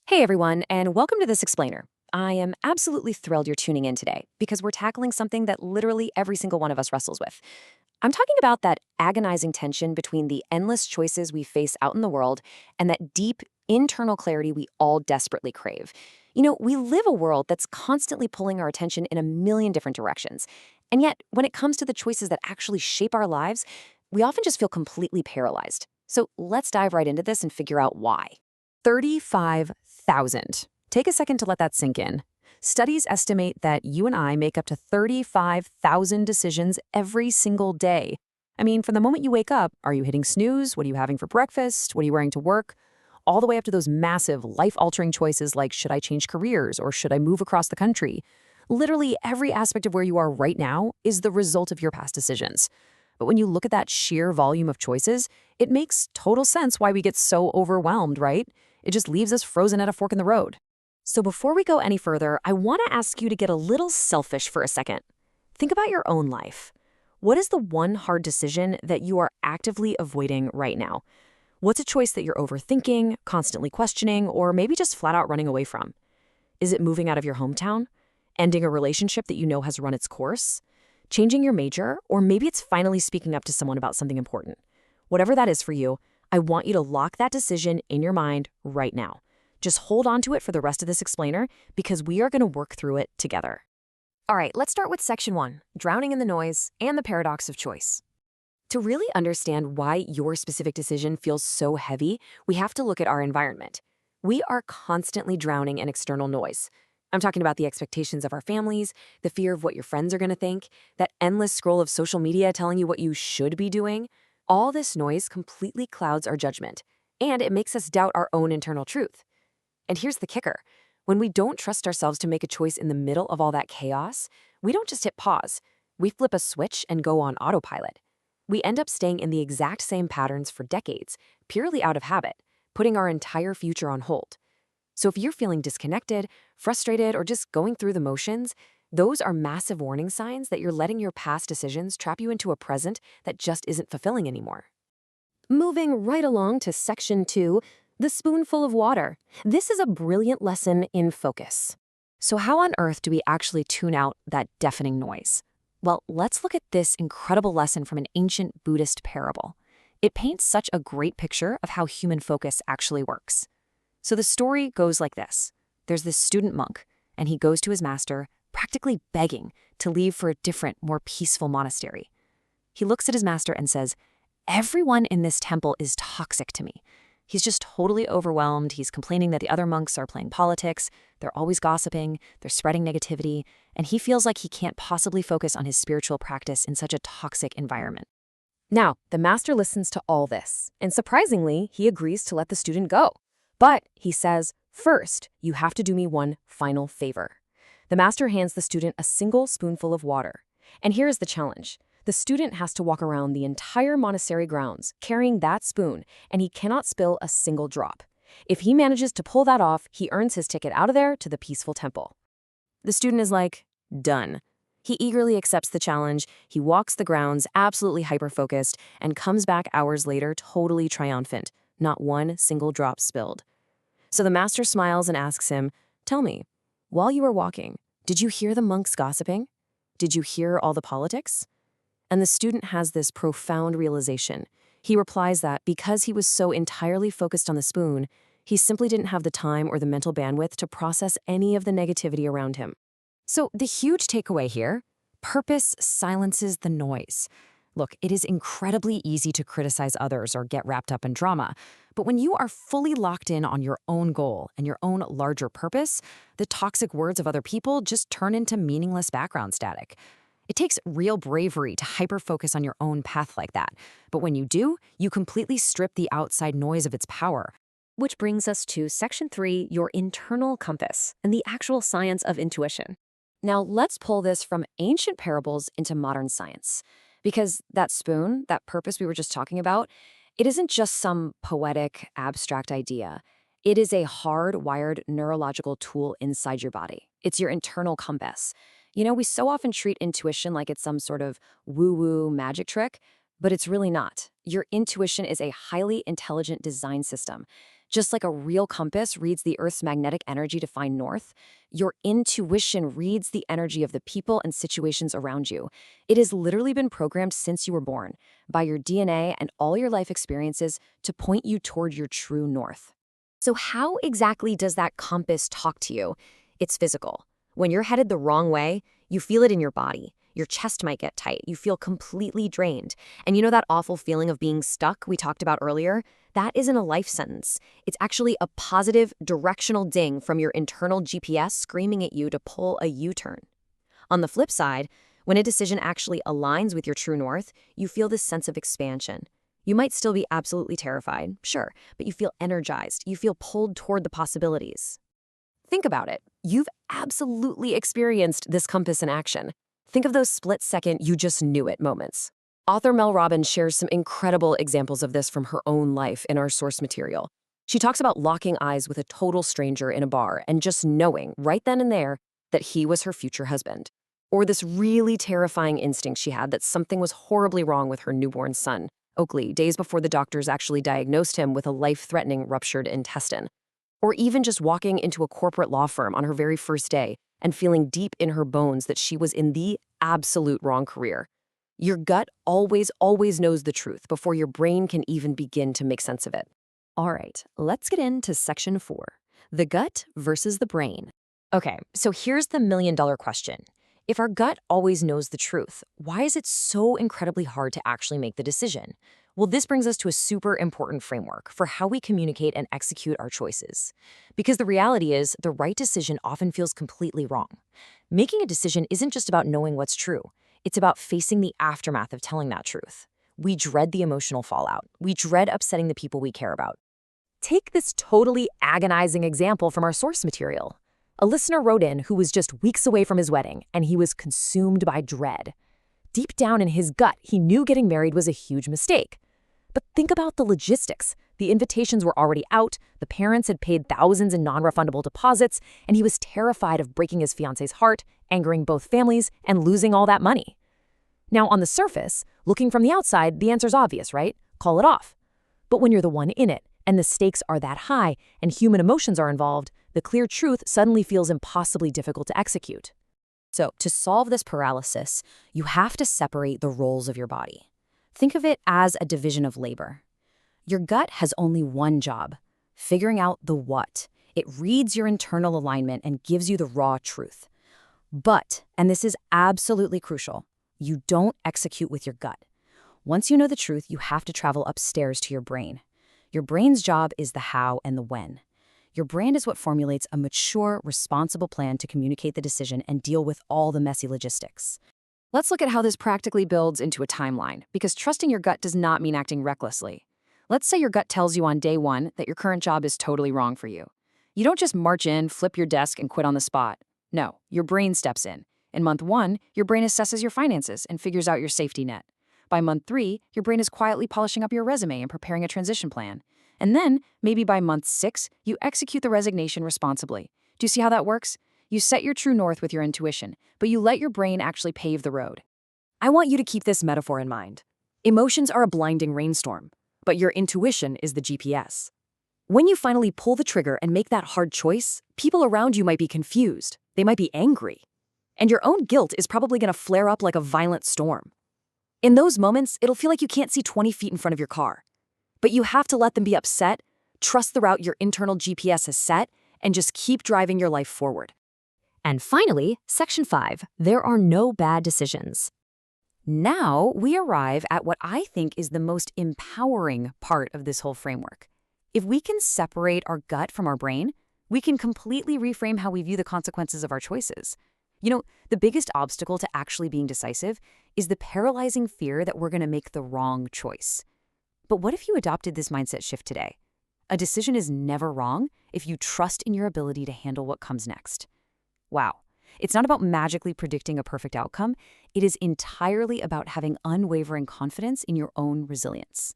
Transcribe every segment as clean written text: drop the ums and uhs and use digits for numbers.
Hey everyone, and welcome to This Explainer. I am absolutely thrilled you're tuning in today because we're tackling something that literally every single one of us wrestles with. I'm talking about that agonizing tension between the endless choices we face out in the world and that deep internal clarity we all desperately crave. We live a world that's constantly pulling our attention in a million different directions. And yet, when it comes to the choices that actually shape our lives, we often just feel completely paralyzed. So let's dive right into this and figure out why. 35,000. Take a second to let that sink in. Studies estimate that you and I make up to 35,000 decisions every single day. I mean, from the moment you wake up, are you hitting snooze? What are you having for breakfast? What are you wearing to work? All the way up to those massive, life-altering choices like, should I change careers or should I move across the country? Literally every aspect of where you are right now is the result of your past decisions. But when you look at that sheer volume of choices, it makes total sense why we get so overwhelmed, right? It just leaves us frozen at a fork in the road. So before we go any further, I want to ask you to get a little selfish for a second. Think about your own life. What is the one hard decision that you are actively avoiding right now? What's a choice that you're overthinking, constantly questioning, or maybe just flat out running away from? Is it moving out of your hometown? Ending a relationship that you know has run its course? Changing your major? Or maybe it's finally speaking up to someone about something important. Whatever that is for you, I want you to lock that decision in your mind right now. Just hold on to it for the rest of this explainer because we are going to work through it together. All right, let's start with section 1, drowning in the noise and the paradox of choice. To really understand why your specific decision feels so heavy, we have to look at our environment. We are constantly drowning in external noise. I'm talking about the expectations of our families, the fear of what your friends are going to think, that endless scroll of social media telling you what you should be doing. All this noise completely clouds our judgment, and it makes us doubt our own internal truth. And here's the kicker. When we don't trust ourselves to make a choice in the middle of all that chaos, we don't just hit pause. We flip a switch and go on autopilot. We end up staying in the exact same patterns for decades, purely out of habit, putting our entire future on hold. So if you're feeling disconnected, frustrated, or just going through the motions, those are massive warning signs that you're letting your past decisions trap you into a present that just isn't fulfilling anymore. Moving right along to section 2, the spoonful of water. This is a brilliant lesson in focus. So how on earth do we actually tune out that deafening noise? Well, let's look at this incredible lesson from an ancient Buddhist parable. It paints such a great picture of how human focus actually works. So the story goes like this. There's this student monk, and he goes to his master, practically begging to leave for a different, more peaceful monastery. He looks at his master and says, "Everyone in this temple is toxic to me." He's just totally overwhelmed. He's complaining that the other monks are playing politics. They're always gossiping. They're spreading negativity. And he feels like he can't possibly focus on his spiritual practice in such a toxic environment. Now, the master listens to all this. And surprisingly, he agrees to let the student go. But he says, "First, you have to do me one final favor." The master hands the student a single spoonful of water. And here is the challenge. The student has to walk around the entire monastery grounds carrying that spoon, and he cannot spill a single drop. If he manages to pull that off, he earns his ticket out of there to the peaceful temple. The student is like, done. He eagerly accepts the challenge, he walks the grounds, absolutely hyper-focused, and comes back hours later totally triumphant, not one single drop spilled. So the master smiles and asks him, "Tell me, while you were walking, did you hear the monks gossiping? Did you hear all the politics?" And the student has this profound realization. He replies that because he was so entirely focused on the spoon, he simply didn't have the time or the mental bandwidth to process any of the negativity around him. So the huge takeaway here, purpose silences the noise. Look, it is incredibly easy to criticize others or get wrapped up in drama, but when you are fully locked in on your own goal and your own larger purpose, the toxic words of other people just turn into meaningless background static. It takes real bravery to hyper-focus on your own path like that, but when you do, you completely strip the outside noise of its power. Which brings us to section 3, your internal compass, and the actual science of intuition. Now let's pull this from ancient parables into modern science. Because that spoon, that purpose we were just talking about, it isn't just some poetic, abstract idea. It is a hard-wired neurological tool inside your body. It's your internal compass. We so often treat intuition like it's some sort of woo-woo magic trick, but it's really not. Your intuition is a highly intelligent design system. Just like a real compass reads the Earth's magnetic energy to find north, your intuition reads the energy of the people and situations around you. It has literally been programmed since you were born, by your DNA and all your life experiences to point you toward your true north. So how exactly does that compass talk to you? It's physical. When you're headed the wrong way, you feel it in your body. Your chest might get tight. You feel completely drained. And you know that awful feeling of being stuck we talked about earlier? That isn't a life sentence. It's actually a positive, directional ding from your internal GPS screaming at you to pull a U-turn. On the flip side, when a decision actually aligns with your true north, you feel this sense of expansion. You might still be absolutely terrified, sure, but you feel energized. You feel pulled toward the possibilities. Think about it. You've absolutely experienced this compass in action. Think of those split-second you just knew it moments. Author Mel Robbins shares some incredible examples of this from her own life in our source material. She talks about locking eyes with a total stranger in a bar and just knowing right then and there that he was her future husband. Or this really terrifying instinct she had that something was horribly wrong with her newborn son, Oakley, days before the doctors actually diagnosed him with a life-threatening ruptured intestine. Or even just walking into a corporate law firm on her very first day and feeling deep in her bones that she was in the absolute wrong career. Your gut always knows the truth before your brain can even begin to make sense of it. All right, let's get into section 4, the gut versus the brain. Okay, so here's the million-dollar question. If our gut always knows the truth, why is it so incredibly hard to actually make the decision? Well, this brings us to a super important framework for how we communicate and execute our choices. Because the reality is, the right decision often feels completely wrong. Making a decision isn't just about knowing what's true. It's about facing the aftermath of telling that truth. We dread the emotional fallout. We dread upsetting the people we care about. Take this totally agonizing example from our source material. A listener wrote in who was just weeks away from his wedding, and he was consumed by dread. Deep down in his gut, he knew getting married was a huge mistake. But think about the logistics. The invitations were already out, the parents had paid thousands in non-refundable deposits, and he was terrified of breaking his fiance's heart, angering both families, and losing all that money. Now, on the surface, looking from the outside, the answer's obvious, right? Call it off. But when you're the one in it, and the stakes are that high, and human emotions are involved, the clear truth suddenly feels impossibly difficult to execute. So, to solve this paralysis, you have to separate the roles of your body. Think of it as a division of labor. Your gut has only one job, figuring out the what. It reads your internal alignment and gives you the raw truth. But, and this is absolutely crucial, you don't execute with your gut. Once you know the truth, you have to travel upstairs to your brain. Your brain's job is the how and the when. Your brain is what formulates a mature, responsible plan to communicate the decision and deal with all the messy logistics. Let's look at how this practically builds into a timeline, because trusting your gut does not mean acting recklessly. Let's say your gut tells you on day 1 that your current job is totally wrong for you. You don't just march in, flip your desk, and quit on the spot. No, your brain steps in. In month 1, your brain assesses your finances and figures out your safety net. By month 3, your brain is quietly polishing up your resume and preparing a transition plan. And then, maybe by month 6, you execute the resignation responsibly. Do you see how that works? You set your true north with your intuition, but you let your brain actually pave the road. I want you to keep this metaphor in mind. Emotions are a blinding rainstorm, but your intuition is the GPS. When you finally pull the trigger and make that hard choice, people around you might be confused. They might be angry. And your own guilt is probably going to flare up like a violent storm. In those moments, it'll feel like you can't see 20 feet in front of your car. But you have to let them be upset, trust the route your internal GPS has set, and just keep driving your life forward. And finally, section 5, there are no bad decisions. Now we arrive at what I think is the most empowering part of this whole framework. If we can separate our gut from our brain, we can completely reframe how we view the consequences of our choices. You know, the biggest obstacle to actually being decisive is the paralyzing fear that we're going to make the wrong choice. But what if you adopted this mindset shift today? A decision is never wrong if you trust in your ability to handle what comes next. Wow. It's not about magically predicting a perfect outcome. It is entirely about having unwavering confidence in your own resilience.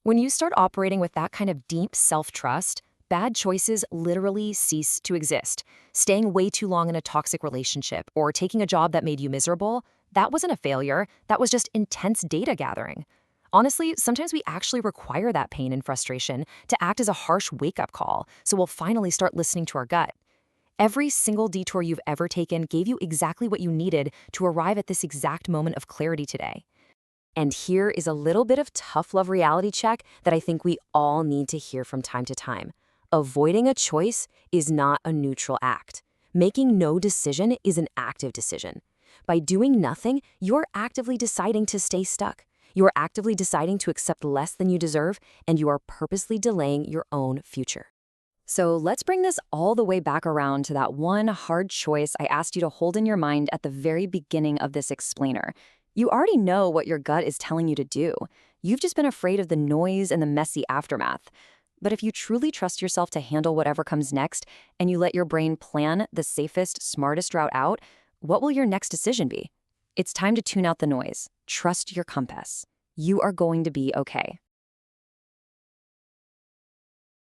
When you start operating with that kind of deep self-trust, bad choices literally cease to exist. Staying way too long in a toxic relationship or taking a job that made you miserable, that wasn't a failure. That was just intense data gathering. Honestly, sometimes we actually require that pain and frustration to act as a harsh wake-up call, so we'll finally start listening to our gut. Every single detour you've ever taken gave you exactly what you needed to arrive at this exact moment of clarity today. And here is a little bit of tough love reality check that I think we all need to hear from time to time. Avoiding a choice is not a neutral act. Making no decision is an active decision. By doing nothing, you're actively deciding to stay stuck. You're actively deciding to accept less than you deserve, and you are purposely delaying your own future. So let's bring this all the way back around to that one hard choice I asked you to hold in your mind at the very beginning of this explainer. You already know what your gut is telling you to do. You've just been afraid of the noise and the messy aftermath. But if you truly trust yourself to handle whatever comes next, and you let your brain plan the safest, smartest route out, what will your next decision be? It's time to tune out the noise. Trust your compass. You are going to be okay.